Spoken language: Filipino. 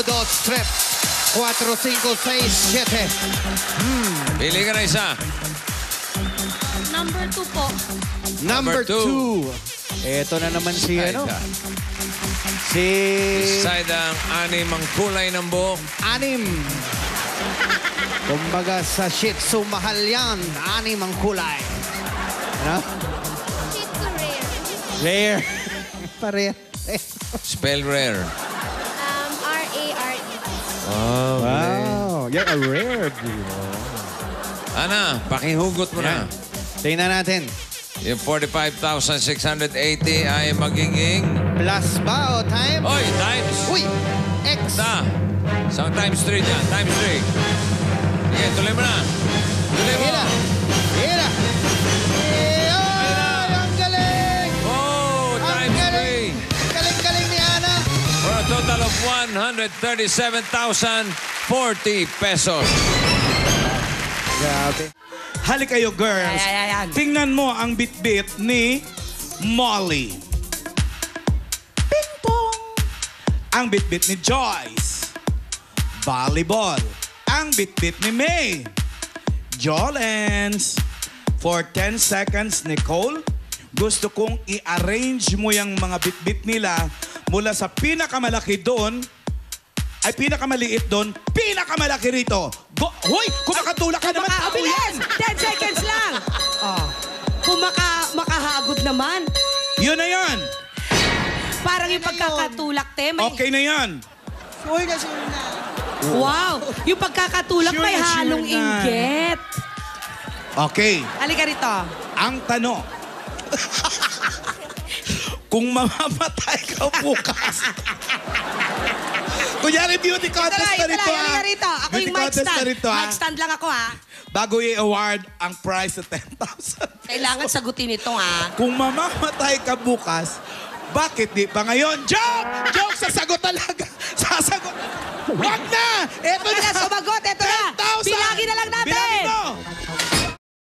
2, 3, 4, 5, 6, 7. Pili ka na isa. Number 2 po. Number 2. Eto na naman si, ano? Si... Decide ang anim ang kulay ng buhok. Anim. Kumbaga sa Shih Tzu, mahal yan. Anim ang kulay. Ano? Shih Tzu rare. Rare. Pare. Spell rare. R-A-R-E. Wow. You're a rare. Ana, pakihugot mo na. Tingnan natin. Yung 45,680 ay magiging... Plus ba o time? Oy, times. Uy! X. Na. Isang times 3 dyan. Times 3. Sige, tuloy mo na. Tuloy mo. Hira. Hira. Ay, ang galing! Oh, Ang times galing! 3. Galing-galing ni Ana. For a total of 137,040 pesos. Grabe. Halik kayo, girls. Ayan. Tingnan mo ang bit-bit ni Molly. Ping pong. Ang bit-bit ni Joyce. Volleyball. Ang bit-bit ni May. Jolens. For 10 seconds, Nicole, gusto kong i-arrange mo yung mga bit-bit nila mula sa pinakamalaki doon ay pinakamaliit doon, pinakamalaki rito. Hoy! Kumakatulak ka naman tao yan! 10 seconds lang. Oh. Kung makahagod naman. Yun na yan! Parang yung pagkakatulak, te. May... Okay na yan. Sure na. Wow! Yung pagkakatulak Sure may na, sure halong na. inggit. Okay. Halika rito. Ang tanong. Kung mamamatay ka bukas. Kunyari beauty contest na rito, Halika rito. Ako Beauty yung mic contest na stand. rito, Mic stand lang ako, ha? Bago i-award ang prize sa 10,000. Kailangan sagutin ito, ha? Kung mamamatay ka bukas, bakit di pa ngayon? Joke! Joke! Sasagot talaga! Sasagot! Wag na! Ito